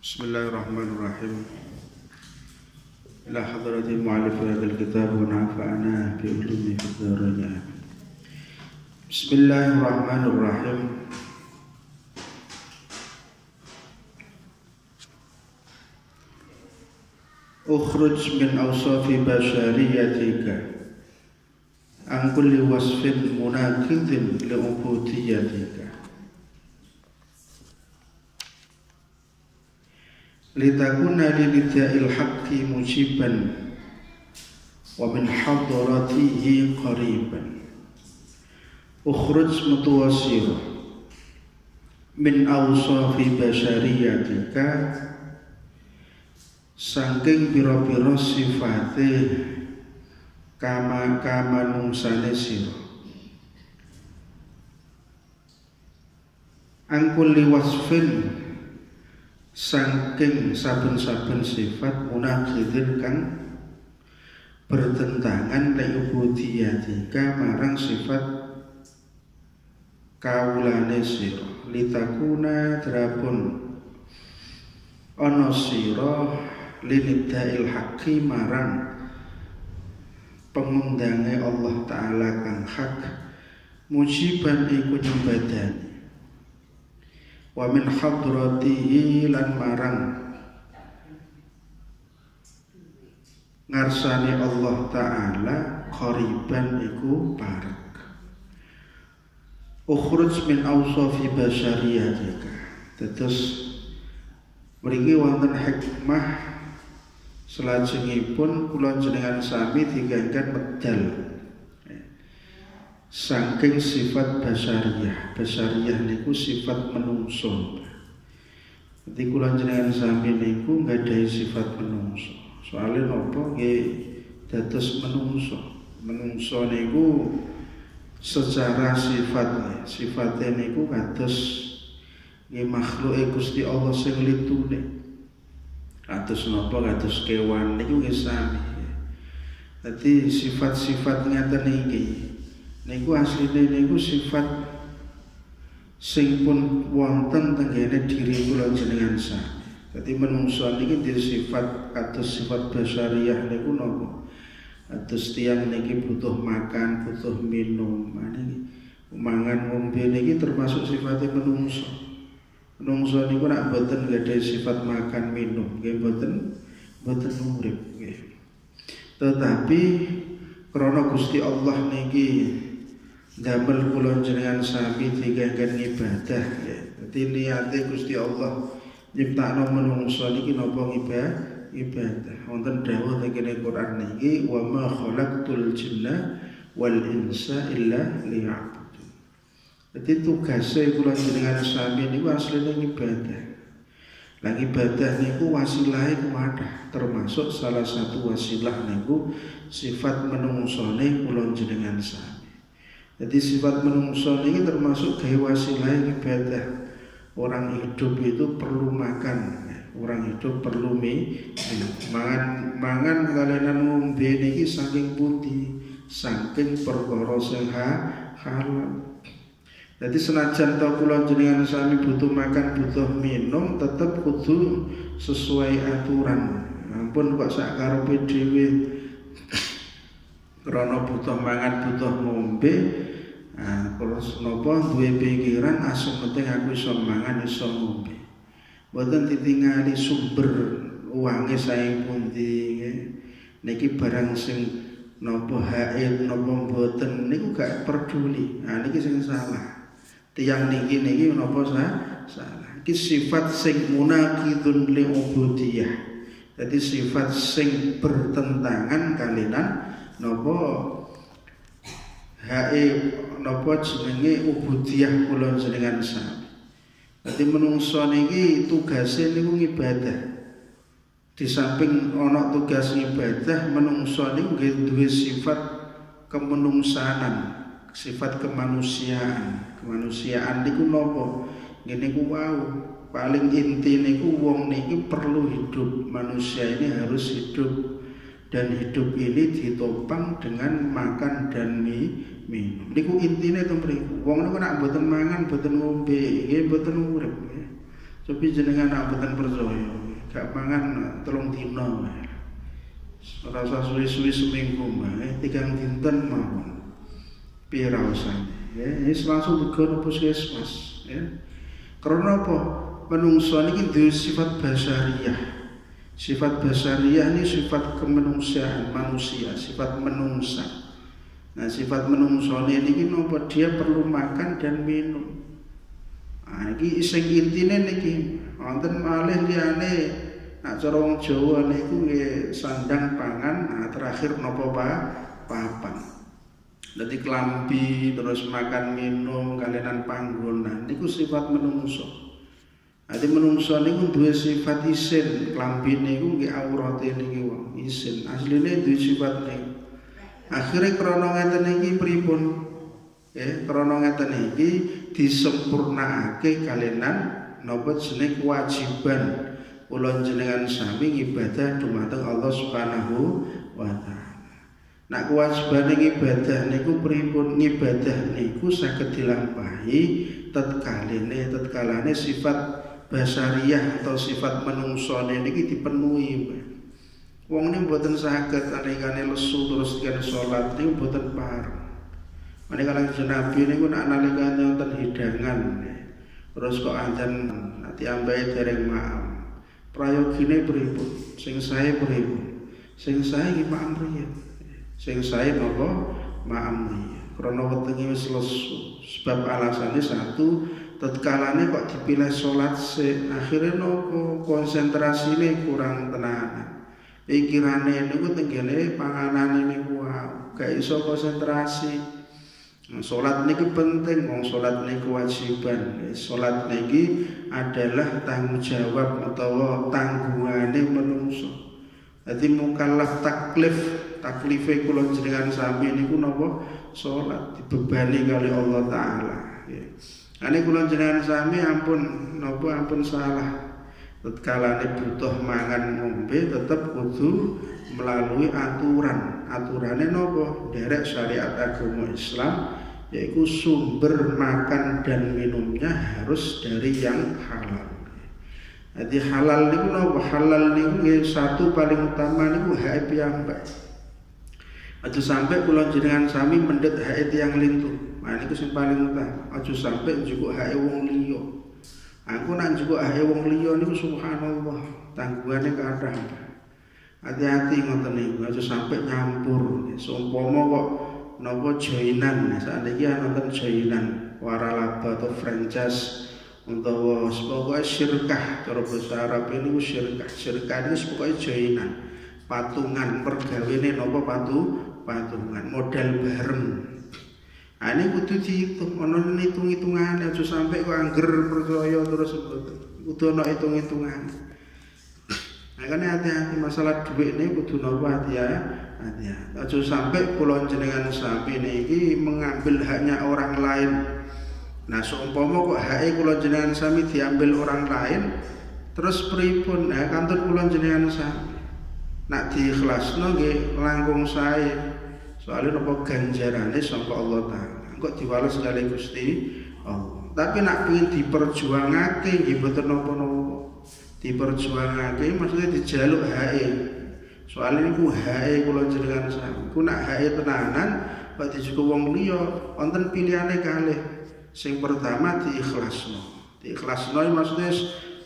Bismillahirrahmanirrahim. Ila hadratil mu'allif hadzal kitab wa nafa'ana bi ulumi fid dharain. Bismillahirrahmanirrahim. Ukhruj min awsafi bashariyatika an kulli wasfin munaqidhin li ubudiyatika litakuna lida'il haqqi mujiban wa min hadratihi qariban. Ukhruj mutawasir min awsafi bashariyatika saking pira-pira sifate kamanungsane sira angkuli wasfin saking saben-saben sifat munaqidin kang bertentangan li ubudiyatika marang sifat kawulane sira litakuna drapun ana sira linida'il haqqi marang pengundange Allah Ta'ala kang hak mujiban iku nyembadani wa min hadratihi lan marang ngarsane Allah Ta'ala qariban iku parek. Ukhruj min awsafi basyariyatika. Terus mriki wonten hikmah salajengipun kula jenengan sami diganggan medal saking sifat basyariyah. Basyariyah niku sifat menungso. Dadi kula jenengan sami niku nggadahi sifat menungso. Soale napa nggih dados menungso. Menungso niku secara sifatnya niku kados nggih makhluke Gusti Allah sing litune. Kados napa kados kewan niku nggih sami. Dadi sifat-sifat ngaten iki niku asline niku sifat sing pun wonten tenggene diri kula jenengan sami. Dadi menungso niki dhewe sifat kados sifat basyariyah niku napa? Kados tiyang niki butuh makan, butuh minum. Niki mangan ngombe niki termasuk sifatnya menungso. Menungso niku nek boten gadhah sifat makan minum, nggih boten urip nggih. Tetapi krana Gusti Allah niki damel kula jenengan sami diganggen ibadah nggih. Dadi niate Gusti Allah nyiptakno menungso niki napa ibadah. Wonten dawuh teng Quran niki wa ma khalaqtul jinna wal insa illa liya'budun. Jadi tugasnya kula jenengan sami niku asline ibadah. Lah ibadah niku wasilahe kuwadah, termasuk salah satu wasilah niku sifat menungsone kula jenengan sami. Jadi sifat menungso niki termasuk gawe wasilahe ibadah. Orang hidup itu perlu makan, orang hidup perlu mangan kalian ngombe niki saking pundi, saking perkara sing halal. Jadi senajan to kula jenengan sami butuh makan, butuh minum, tetep kudu sesuai aturan. Ampun kok sak karepe dhewe krana butuh mangan, butuh ngombe, terus napa duwe pikiran asem penting aku iso mangan, iso ngombe. Mboten ditingali sumber uange sae pundi nggih. Niki barang sing napa haid napa mboten niku gak peduli. Niki sing salah. Tiyang niki napa salah. Iki sifat sing munaqidun li ubudiyah. Jadi sifat sing bertentangan kalian napa napa jenenge ubudiyah kula jenengan sami. Dadi menungso niki tugase niku ibadah. Di samping ana tugas ibadah, menungso niku nggih duwe sifat kemenungsanan, sifat kemanusiaan. Kemanusiaan niku napa? Ngene ku wau, paling inti niku wong niki perlu hidup. Manusia ini harus hidup dan hidup ini ditopang dengan makan dan minum. Niku intine to mriku. Wong niku nek mboten mangan, mboten ngombe, nggih mboten urip. Cobi jenengan mboten percaya, gak mangan 3 dina. Rasa suwi-suwi seminggu mah, 3 dinten mawon. Piye rasane? Wis langsung digono puskesmas, ya. Karena apa? Menungso niki duwe sifat basariyah. Sifat basariyah ini sifat kemanusiaan manusia, sifat menungsa. Nah, sifat menungso niki napa dia perlu makan dan minum. Nah, iki sing intine niki wonten malih liyane nak cara wong Jawa niku nggih sandang pangan, nah terakhir napa papan. Dadi klambi terus makan minum kalian panggonan niku sifat menungso. Ati menungso niku duwe sifat isin, klambine niku nggih aurate niki wong isin. Asline duwe sifat niku. Akhire krana ngeten iki pripun? Krana ngeten iki disempurnakake kalian napa jeneng kewajiban kula jenengan sami ibadah dumateng Allah Subhanahu wa taala. Nak kewajiban ibadah niku pripun? Ibadah niku saged dilampahi tatkalane sifat basariyah atau sifat menungsone niki dipenuhi. Wong niku mboten saged alikane lesu terus kan salat niku mboten pareng. Menika Kanjeng Nabi niku nak nalikane wonten hidangan terus kok anjen diambahi dereng maam. Prayogine pripun? Sing sae pripun? Sing sae iki maam riyen. Sing sae napa maam riyen. Krana wetenge wis lesu. Sebab alasane satu tatkalane kok dipilih salat sik akhire napa konsentrasine kurang tenanan. Pikirane niku tenggene panganane niku gak iso konsentrasi. Salat niki penting, wong salat niki kewajiban. Salat niki adalah tanggung jawab utawa tanggungane manungsa. Dadi mukallaf taklife kula jenengan sami niku napa? Salat dibebani kali Allah taala. Ane kula jenengan sami ampun salah. Tatkalane butuh mangan ngombe tetep kudu melalui aturan. Aturane napa? Derek syariat agama Islam yaitu sumber makan dan minumnya harus dari yang halal. Jadi halal niku napa? Halal niku satu paling utama niku hak piyambak. Aja sampai kula jenengan sami mendhet hak tiyang lintu. Nah niku sing paling utama. Aja sampai njupuk hak wong liya. Aku nak njupuk hak wong liya niku subhanallah, tanggungane kathah. Hati-hati ngoten niku aja sampai nyampur. Seumpama kok napa joinan, saiki wonten joinan waralaba atau franchise utawa pokoke syirkah cara basa Arab niku syirkah. Syirkah niku pokoke joinan, patungan pergawene napa patungan modal bareng. Ah ini kudu dihitung, ana hitung-hitungane aja sampai kok angger percaya terus kudu ana hitung-hitungan. Makanya hati-hati masalah duit ini kudu napa hati-hati. Aja sampai kula jenengan sami niki mengambil haknya orang lain. Nah, seumpama kok hake kula jenengan sami diambil orang lain, terus pripun? Nah, kantun kula jenengan sami. Nak diikhlasno nggih langkung sae. Soalnya napa ganjarane saka Allah taala. Engko diwales kali Gusti Allah. Tapi nak pengin diperjuangake nggih mboten napa-napa. Diperjuangake maksudnya dijaluk hake. Soalnya niku hake kula jenengan sami. Ku nak hake tenanan kok dijuku wong liya, wonten pilihane kalih. Sing pertama diikhlasno. Diikhlasno maksudnya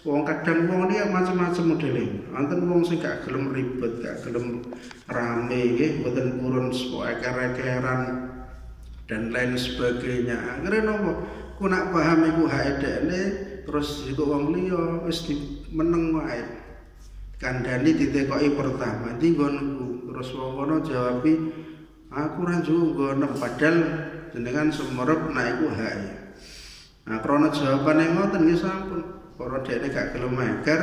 wong kadang wong iki macam-macam modele. Wonten wong sing gak gelem ribet, gak gelem rame nggih, mboten purun eker-ekeran dan lain sebagainya. Akhire napa? Ku nak paham iku hake dekne terus iku wong liya wis meneng wae. Kandhani ditekoki pertama, ndi nggonku. Terus wong kono jawabi, aku ora nggono padahal jenengan sumerep nek iku hake. Nah, krana jawabane ngoten nggih sampun. Para dekne gak gelem meker,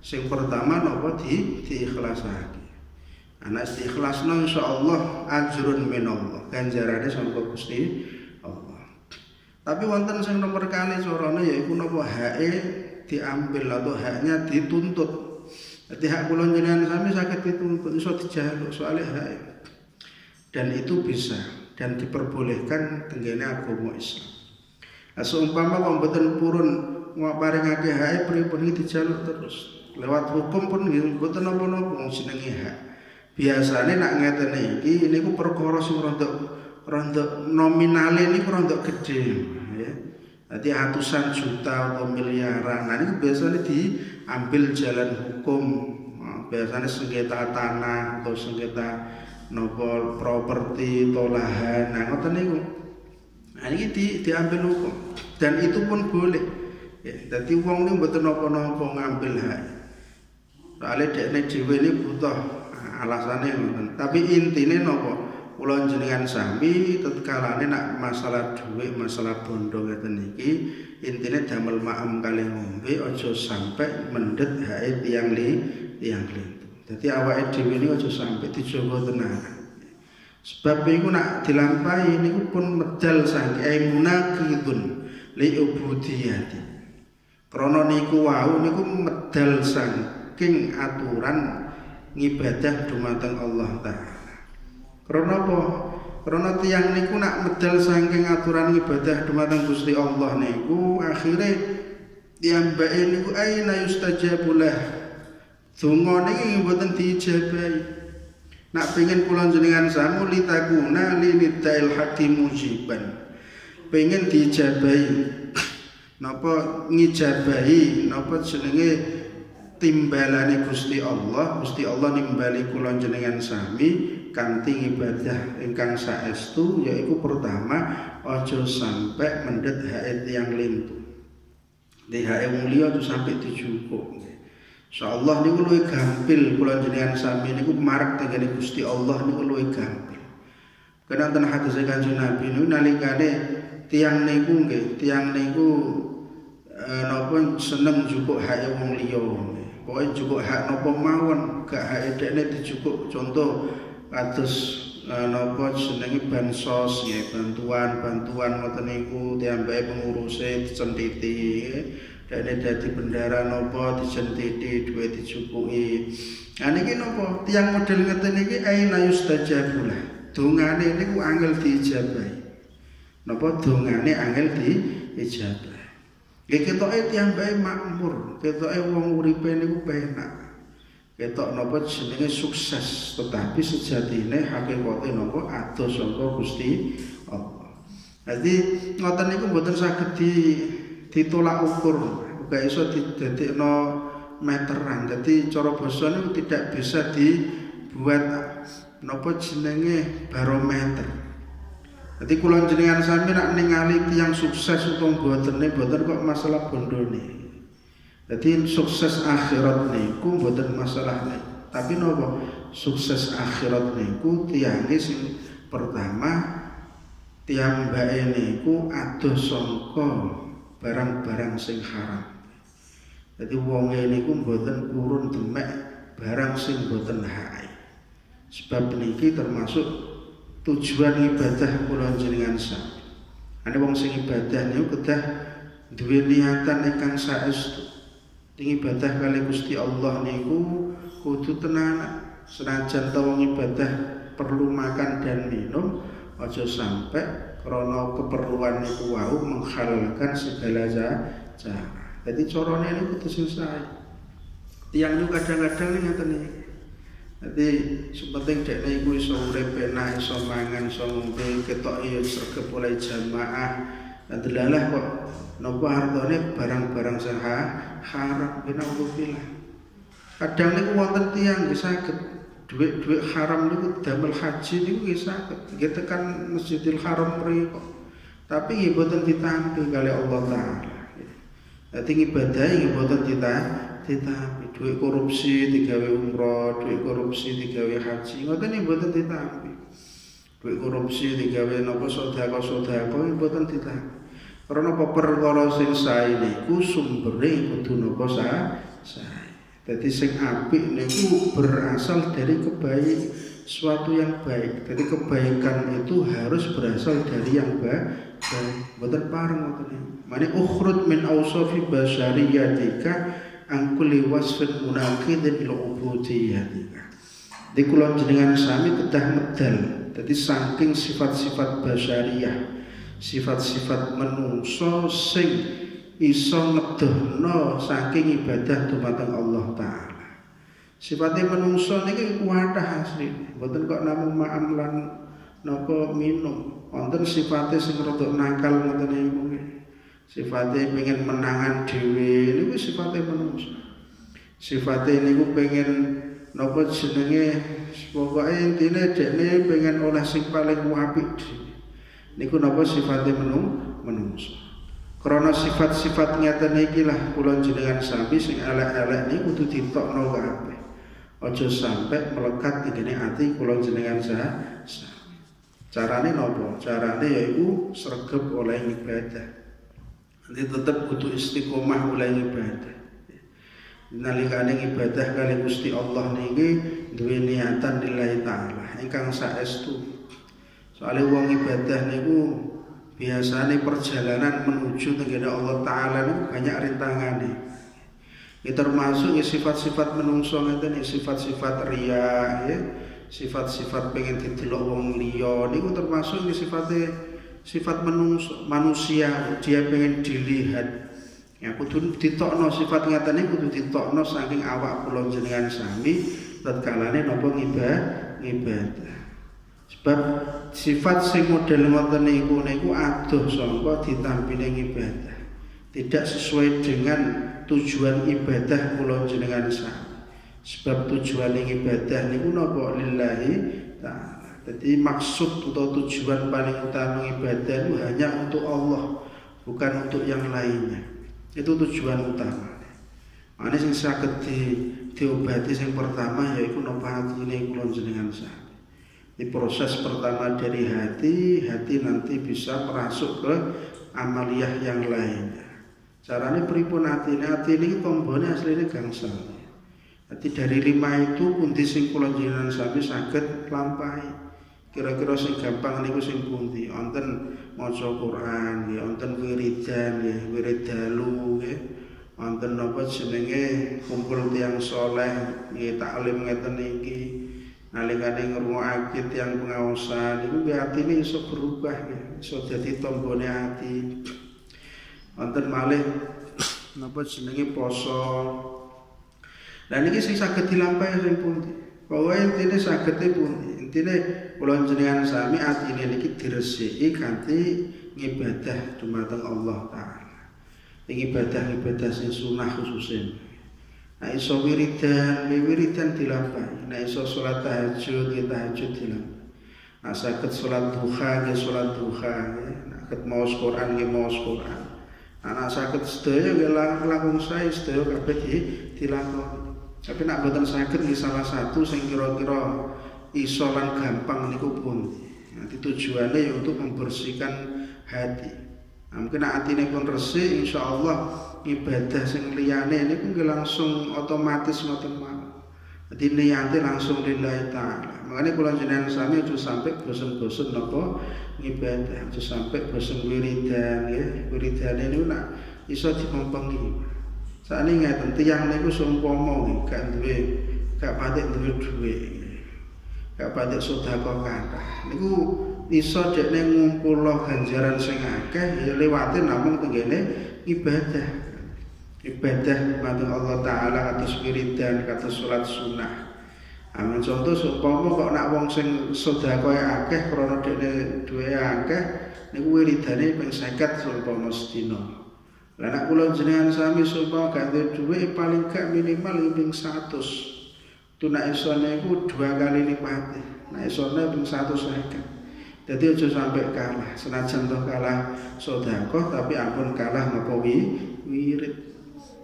sing pertama napa diikhlasake. Ana ikhlasna insyaallah ajrun minallah. Ganjarane saka Gusti Allah. Tapi wonten sing nomor kali carane yaiku napa hake diambil atau haknya dituntut. Dadi hak kula jenengan sami saged dituntut iso dijaluk soalnya hake. Dan itu bisa dan diperbolehkan tenggene agama Islam. Nah, seumpama kok mboten purun paringake hak pripun iki dijaluk terus. Lewat hukum pun nggih mboten napa-napa wong jenenge hak. Biasane nak ngeten iki niku perkara sing rondok nominale niku rondok gedhe ya. Dadi atusan juta atau miliaran. Nah niku biasanya diambil jalan hukum. Biasanya sengketa tanah atau sengketa nopo properti atau lahan. Nah ngoten niku. Nah ini diambil hukum dan itu pun boleh. Ya, jadi wong niku mboten napa-napa ngambil hak. Soale dekne dhewe ini butuh alasane ngoten. Tapi intine napa? Kula jenengan sami tetkalane nak masalah dhuwit, masalah bondo ngeten iki intine damel maem kalih ngombe aja sampai mendhet hake tiyang lintu. Dadi awake dhewe niku aja sampai dijogo tenanan. Sebab iku nak dilampahi niku pun medal saking munaqidun li ubudiyati. Krana niku wau niku medal saking aturan ngibadah dumateng Allah Ta'ala. Karena apa? Karena tiyang niku nak medal saking aturan ibadah dumateng Gusti Allah niku akhire tiyambake niku aina yustajabulah. Donga niki mboten diijabahi. Nak pengen kula jenengan samu litakuna linidail hakim mujiban. Pengen diijabahi. Napa ngijabahi napa jenenge timbalane Gusti Allah nimbali kula jenengan sami kanthi ibadah ingkang saestu yaiku pertama aja sampai mendhet hak tiyang lintu. Di hak wong liya aja sampai dijupuk. Insyaallah niku luwih gampil kula jenengan sami niku marek tengene Gusti Allah niku luwih gampil. Karena ten hadis Kanjeng Nabi niku nalikane tiyang niku napa seneng njupuk hak wong liya. Pokoke njupuk hak napa mawon, gak hak dekne dijupuk. Contoh kados napa jenenge bansos ya, bantuan ngoten niku diambake penguruse dicentiti dene dadi bendara napa dicentiti duwe dicukuki. Nah niki napa tiyang model ngeten iki aina yustajabullah. Dongane niku angel diijabahi. Napa dongane angel diijabahi. Nggih ketoke tiyang bae makmur, ketoke wong uripe niku penak. Ketok napa jenenge sukses, tetapi sejatine hakikate napa adoh saka Gusti Allah. Jadi ngoten niku mboten saged ditolak ukur, gak iso didadekno meteran. Jadi cara basa niku tidak bisa dibuat napa jenenge barometer. Jadi kula jenengan sami nak ningali tiyang sukses utawa mboten kok masalah bondone. Jadi sukses akhirat niku mboten masalah niku. Tapi napa sukses akhirat niku tiyange sing pertama tiyang mbake niku adoh sangka barang-barang sing haram. Jadi wonge niku mboten urun demek barang sing mboten hak. Sebab niki termasuk tujuan ibadah kula jenengan sami. Ana wong sing ibadah niku kedah duwe niatan ingkang saestu. Ibadah kali Gusti Allah niku kudu tenanan. Senajan ta wong ibadah perlu makan dan minum, aja sampai krana keperluan niku wau menghalalkan segala cara. Jadi carane niku kudu sing sae. Tiyang niku kadang-kadang ngeten iki. Jadi sepenting dekne iku iso urip penak, iso mangan, iso ngombe, ketok ya sregep oleh jamaah. Dan delalah kok napa hartane barang-barang sing haram kena ulah. Kadang niku wonten tiyang nggih saged dhuwit haram niku damel haji niku nggih saged. Nggih tekan Masjidil Haram mriku. Tapi nggih boten ditampi kali Allah Taala. Dadi ibadah nggih boten ditampi. Dhuwit korupsi digawe umrah, dhuwit korupsi digawe haji, ngoten nggih boten ditampi. Dhuwit korupsi digawe napa sedekah nggih boten ditampi. Karena perkara sing sae niku sumbere kudu napa sae. Dadi sing apik niku berasal dari suatu yang baik. Jadi kebaikan itu harus berasal dari yang baik. Mboten pareng ngoten. Mane ukhrud min awsafi basyariyatika an kulli wasfin munaqidin lil ubudiyyatika. Di kula jenengan sami kedah medal. Dadi saking sifat-sifat basyariyah, sifat-sifat menungso sing iso ngedohno saking ibadah dumateng Allah taala. Sifate manungsa niki kuwathah asline, mboten kok namung ma'am lan napa minum. Wonten sifate sing rada nakal ngoten niku. Sifate pengen menangan dhewe niku sifate manungsa. Sifate niku pengen napa jenenge pokoke intine dekne pengen oleh sing paling apik dhewe. Niku napa sifate manungsa. Karena sifat-sifat ngeten iki lah kula jenengan sami sing elek-elek niku kudu ditokno kabeh. Aja sampai melekat di kene ati kula jenengan sami. Carane napa? Carane yaiku sregep oleh ibadah. Nanti tetep kudu istiqomah oleh ibadah. Nalikane ibadah kali Gusti Allah niki duwe niatan lillahi taala ingkang saestu. Soale wong ibadah niku biasanya perjalanan menuju negara Allah Ta'ala itu banyak rintangannya. Ini termasuk sifat-sifat menungso ngeten, sifat-sifat riya, ya, sifat-sifat pengen didelok wong liya. Ini termasuk sifat menungso, manusia dia pengen dilihat. Ya kudu ditokno sifat ngeten iki kudu ditokno saking awak kula jenengan sami tatkalane napa ngibadah. Sebab sifat sing model ngoten niku adoh sangka ditampile ibadah. Tidak sesuai dengan tujuan ibadah kula jenengan sami. Sebab tujuan ibadah niku napa lillahi taala. Jadi maksud atau tujuan paling utama ibadah itu hanya untuk Allah, bukan untuk yang lainnya. Itu tujuan utama. Mane sing saged diobati sing pertama yaiku napa atine kula jenengan sami. Di proses pertama dari hati nanti bisa merasuk ke amaliyah yang lainnya. Caranya pripun hati ini tombone aslinya gangsal. Hati dari 5 itu pundi sing kula jenengan sami saged lampahi. Kira-kira sing gampang niku sing pundi? Wonten maca Quran, ya wonten wiridan, ya wirid dalu, ya. Wonten napa jenenge kumpul tiyang saleh, nggih taklim ngeten iki. Nalikane ngrungokake tiyang pengaosan iku atine iso berubah ya, iso dadi tombone ati. Wonten malih napa jenenge poso. Lah niki sing saged dilampahi sing pundi? Pokoke intine sagede pundi? Intine kula jenengan sami atine niki diresiki kanthi ngibadah dumateng Allah taala. Ibadah-ibadah sing sunah khususnya. Nah iso wiridan dilampahi. Nah iso sholat tahajud dilampahi. Nah saged sholat duha nggih sholat duha, nah saged maos Quran nggih maos Quran. Nah saged sedaya nggih langkung sae sedaya kabeh dilakoni. Tapi nek boten saged nggih salah satu sing kira-kira iso lan gampang niku pundi. Nanti tujuannya ya untuk membersihkan hati. Nah, mungkin atine pun resik insyaallah ibadah sing liyane niku nggih langsung otomatis ngoten mawon. Dadi niate langsung lillahi taala. Makane kula jenengan sami aja sampai bosen-bosen napa ngibadah, aja sampai bosen wiridan ya. Wiridane niku nak iso dipempengi. Sakniki ngeten tiyang niku seumpama gak patek duwe dhuwit. Gak patek sedekah kathah. Niku iso dekne ngumpulno ganjaran sing akeh ya liwate namung tenggene ibadah. Ibadah mateng Allah taala kados wiridan, kados salat sunah. Amin contoh seumpama kok nak wong sing sedekah akeh krana dekne duwe akeh niku wiridane ping 50 seumpama sedina. Lah nek kula jenengan sami seumpama gak duwe dhuwit paling gak minimal ping 100. Tu nek iso niku 2 kali lipate. Nek isone ping 150. Jadi aja sampai kalah. Senajan toh kalah sedekah tapi ampun kalah napa wirid.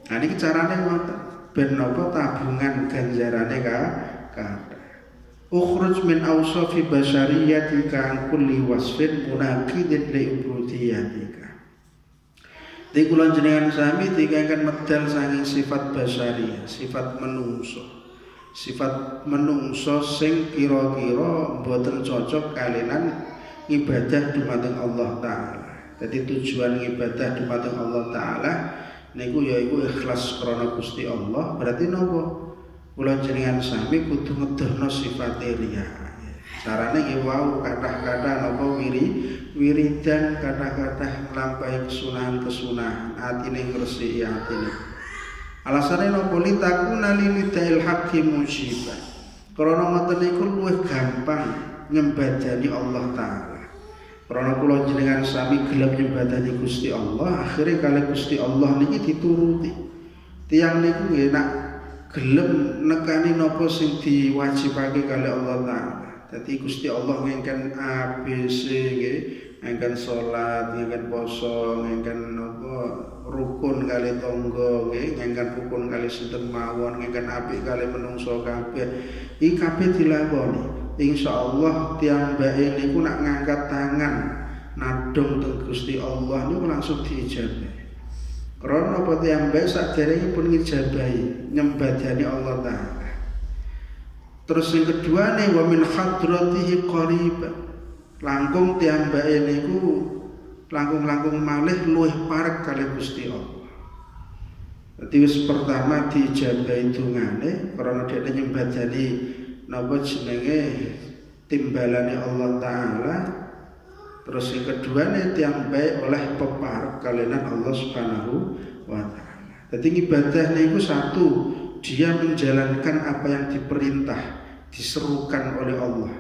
Nah ini caranya ngoten ben napa tabungan ganjarane kathah. Ukhruj min awsafi basyariyatika an kulli wasfin munaqidin li ubudiyyatika. Di kula jenengan sami dikengken medal saking sifat basyariyah, sifat menungso. Sifat menungso sing kira-kira mboten cocok kalian ibadah dumateng Allah taala. Jadi tujuan ibadah dumateng Allah taala niku yaiku ikhlas krana Gusti Allah. Berarti napa? Kula jenengan sami kudu ngedohno sifat riya. Carane nggih wau kathah-kathah napa wiridan kathah-kathah nglampahi kesunahan-kesunahan atine ngresiki atine. Alasane napa litakuna lilidail haqqi musibah. Karena ngoten niku luwih gampang nyembadani Allah taala. Karena kula jenengan sami gelem nyembadani Gusti Allah, akhire kali Gusti Allah niki dituruti. Tiyang niku nggih nak gelem nekani napa sing diwajibake kali Allah taala. Dadi Gusti Allah ngengken ABC nggih, ngengken salat, ngengken poso, ngengken napa rukun kali tangga nggih, ngengken rukun kali sinten mawon, ngengken apik kali menungso kabeh. Iki kabeh dilakoni. Insyaallah tiyambae niku nak ngangkat tangan nadong teng Gusti Allah niku langsung diijabahi. Karena apa tiyambae saderengipun ngijabahi nyembadani Allah taala. Terus yang kedua nih wa min hadratihi qarib. Langkung tiyambae niku langkung-langkung malih luwih parek kali Gusti Allah. Dadi wis pertama diijabahi dungane karena dia nyembadani napa jenenge timbalane Allah taala. Terus yang kedua nih tiyambae oleh peparek kalian Allah Subhanahu wa taala. Dadi ibadah niku satu, dia menjalankan apa yang diperintah, diserukan oleh Allah.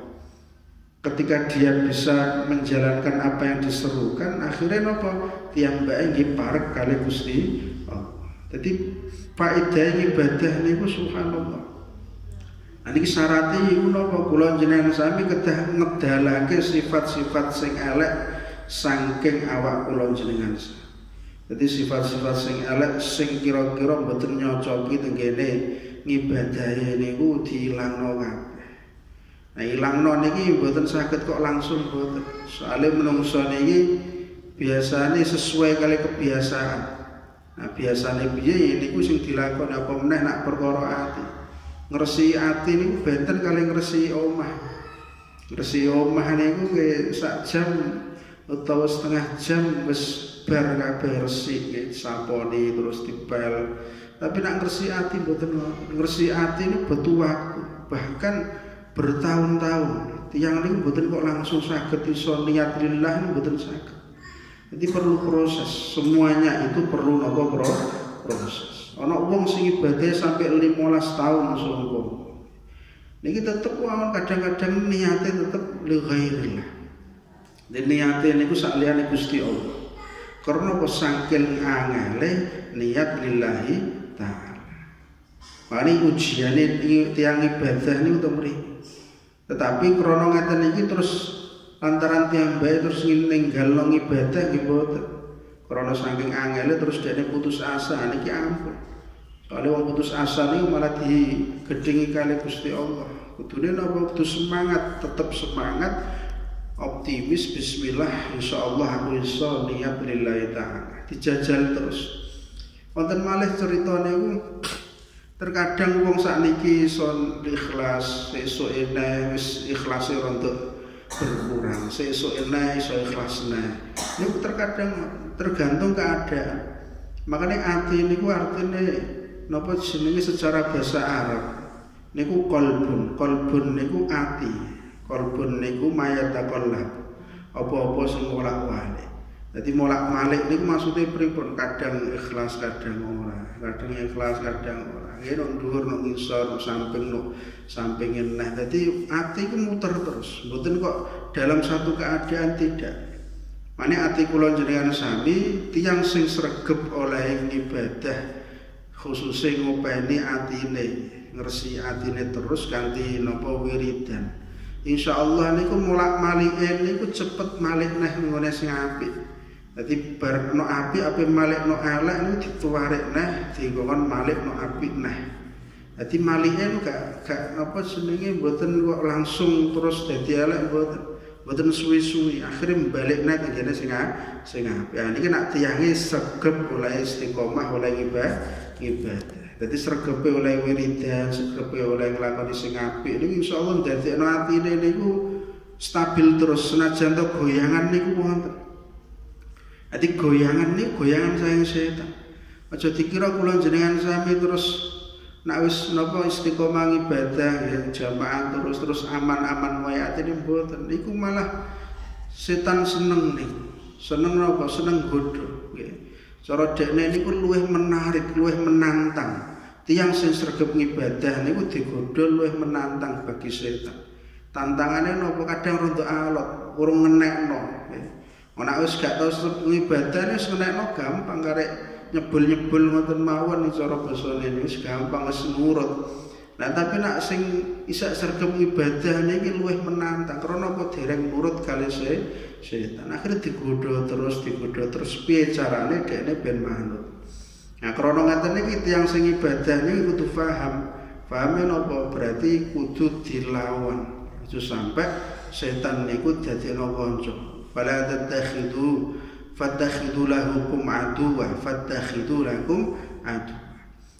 Ketika dia bisa menjalankan apa yang diserukan, akhirnya napa? Tiyambae nggih parek kali Gusti Allah. Jadi faedah ibadah niku subhanallah. Nah niki syaratnya iku napa? Kula jenengan sami kedah ngedalake sifat-sifat sing elek saking awak kula jenengan sami. Jadi sifat-sifat sing elek sing kira-kira mboten nyocoki tenggene ngibadahe niku diilangno kabeh. Nah ilangno niki mboten saged kok langsung mboten. Soale menungso niki biasane sesuai kali kebiasaan. Nah biasane piye niku sing dilakoni apa meneh nak perkara ati. Ngresiki ati niku benten kali ngresiki omah. Ngresiki omah niku nggih sak jam utawa setengah jam wis bar kabeh resik nggih saponi terus dipel. Tapi nak ngresiki ati mboten ngresiki ati niku butuh waktu, bahkan bertahun-tahun. Tiyang niku mboten kok langsung saged iso niat lillah mboten saged. Jadi perlu proses, semuanya itu perlu napa proses. Ana wong sing ibadah sampai 15 tahun sumpah. Niki tetep wong kadang-kadang niate tetep li ghairillah. Dan niate niku sak liyane Gusti Allah. Karena kok saking angele niat lillahi taala. Mari ujiane tiyang ibadah niku to mriki. Tetapi krana ngaten iki terus lantaran tiyang bae terus ninggalno ibadah nggih mboten. Karena saking angele terus dene putus asa niki ampun. Soalnya wong putus asa niku malah digedhingi kali Gusti Allah. Kudune napa kudu semangat, tetap semangat, optimis, bismillah, insyaallah aku iso niat lillahi ta'ala. Dijajal terus. Wonten malih cerita niku terkadang wong sakniki iso ikhlas, sesuk eneh wis ikhlase rontok berkurang, sesuk eneh iso ikhlas neh. Niku terkadang tergantung keadaan. Makanya ati niku artine napa jenenge secara bahasa Arab niku qalbun niku ati, qalbun niku mayataqallab, apa-apa sing molak-malik. Dadi molak-malik niku maksude pripun? Kadang ikhlas, kadang ora, kadang ikhlas, kadang ora. Nggih nang dhuwur nang ngisor, samping eneh. Dadi ati ku muter terus, mboten kok dalam satu keadaan tidak. Mane ati kula jenengan sami tiyang sing sregep oleh ibadah khususnya ngopeni atine, ngersi atine terus ganti napa wiridan. Insyaallah niku molak-malike niku cepet malih neh ngene sing apik. Dadi bar no apik ape malih no elek niku dituwarik neh dikon malih no apik neh. Dadi malike niku gak napa jenenge mboten kok langsung terus dadi elek mboten suwi-suwi akhire balik neh kene sing apik. Ya niki nak tiyange sregep oleh istiqomah oleh ibadah. Jadi sregepe oleh wiridan, sregepe oleh nglakoni sing apik niku insyaallah ndadekno atine niku stabil terus senajan to goyangan niku wonten. Dadi goyangan niku goyangan saking setan. Aja dikira kula jenengan sami terus Nak wis napa istiqomah ibadah ya jamaah terus aman-aman wae atine mboten. Iku malah setan seneng nih. Seneng napa? Seneng godho nggih. Cara dekne niku luwih menarik, luwih menantang. Tiyang sing sregep ngibadah niku digodho luwih menantang bagi setan. Tantangane napa kadang rada alot, urung ngenekno nggih. Ana wis gak tau ngibadah wis ngenekno gampang karek nyebul-nyebul ngoten mawon cara basane wis gampang wis nurut. Nah tapi nak sing isa sregep ibadah niki luwih menantang karena apa dereng nurut kali setan. Akhire digodho terus piye carane dekne ben manut. Nah karena ngaten niki tiyang sing ibadah niki kudu paham. Pahame napa berarti kudu dilawan. Aja sampai setan niku dadekno kanca. Fala tatakhidu fatakhidu lahukum aduwa fatakhidu lakum adu.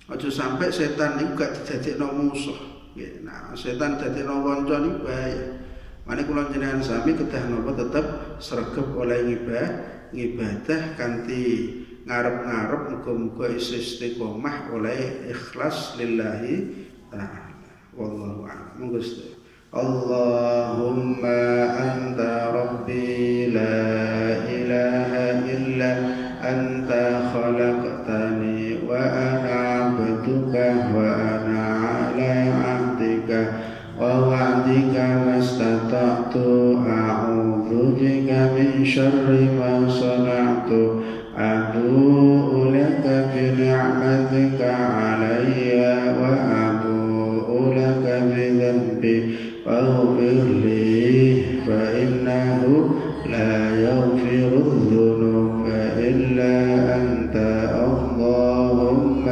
Aja sampai setan niku gak didadekno musuh. Nggih. Nah, setan dadekno kanca niku bahaya. Mane kula jenengan sami kedah napa tetep sregep oleh ngibadah kanthi ngarep-ngarep muga-muga isih istiqomah oleh ikhlas lillahi ta'ala. Wallahu a'lam. Monggo Allahumma anta rabbi la ilaha illa anta khalaqtani wa ana abduka wa ana ala abdika wa wa'dika mastata'tu a'udzu bika min syarri ma sana'tu abu'u laka bi ni'matika 'alayya wa abu'u laka bi dhanbi فاغفر لي فإنه لا يغفر الذنوب إلا أنت اللهم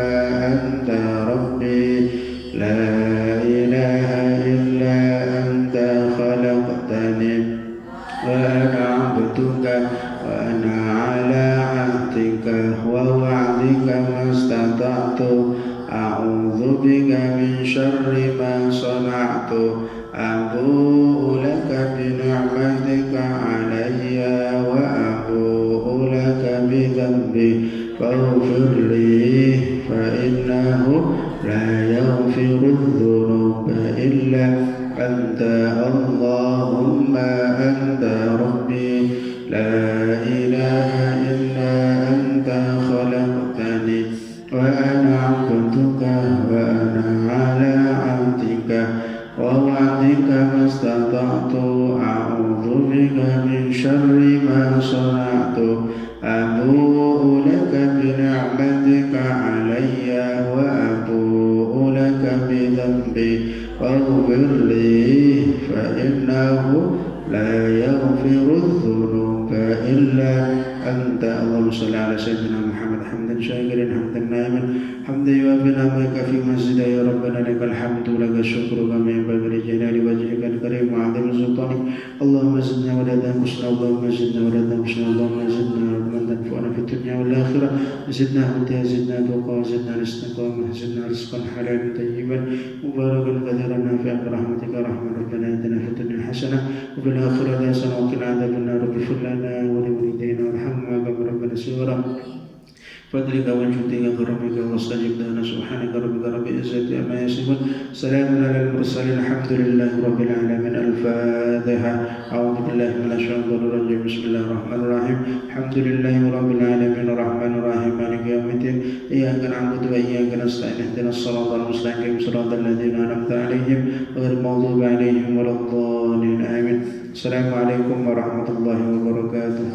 أنت ربي لا إله إلا أنت خلقتني وأنا عبدك وأنا على عهدك ووعدك ما استطعت أعوذ بك من شر ما صنعت أبوء لك بنعمتك علي وأبوء لك بذنبي فاغفر لي فإنه لا يغفر الذنوب إلا أنت اللهم أنت ربي لا إله إلا أنت خلقتني وأنا عبدك وأنا على عهدك ووعدك ما استطعت أعوذ بك من شر ما صنعت أبوء لك بنعمتك علي وأبوء لك بذنبي فاغفر لي فإنه لا يغفر الذنوب إلا أنت اللهم صل على سيدنا محمد حمدا شاكرا حمدا نائما حمدا يوافي نعمك في مسجد يا ربنا لك الحمد لك الشكر كما ينبغي لجلال وجهك الكريم وعظيم سلطانك اللهم زدنا ولا تنقصنا اللهم زدنا ولا تنقصنا اللهم زدنا من تنفعنا في الدنيا والآخرة زدنا هدى زدنا توقى زدنا الاستقامة زدنا رزقا حلالا طيبا مباركا كثيرا نافعا برحمتك رحمة ربنا آتنا في الدنيا حسنة وفي الآخرة حسنة وقنا عذاب النار اغفر لنا ولوالدينا وارحمنا كما ربنا صغيرا فضلك وجودك كرمك واستجب لنا سبحانك ربك رب العزة عما يصفون سلام على المرسلين الحمد لله رب العالمين الفاتحة أعوذ بالله من الشيطان الرجيم بسم الله الرحمن الرحيم الحمد لله رب العالمين الرحمن الرحيم مالك يوم الدين إياك نعبد وإياك نستعين اهدنا الصراط المستقيم صراط الذين أنعمت عليهم غير المغضوب عليهم ولا الضالين آمين السلام عليكم ورحمة الله وبركاته.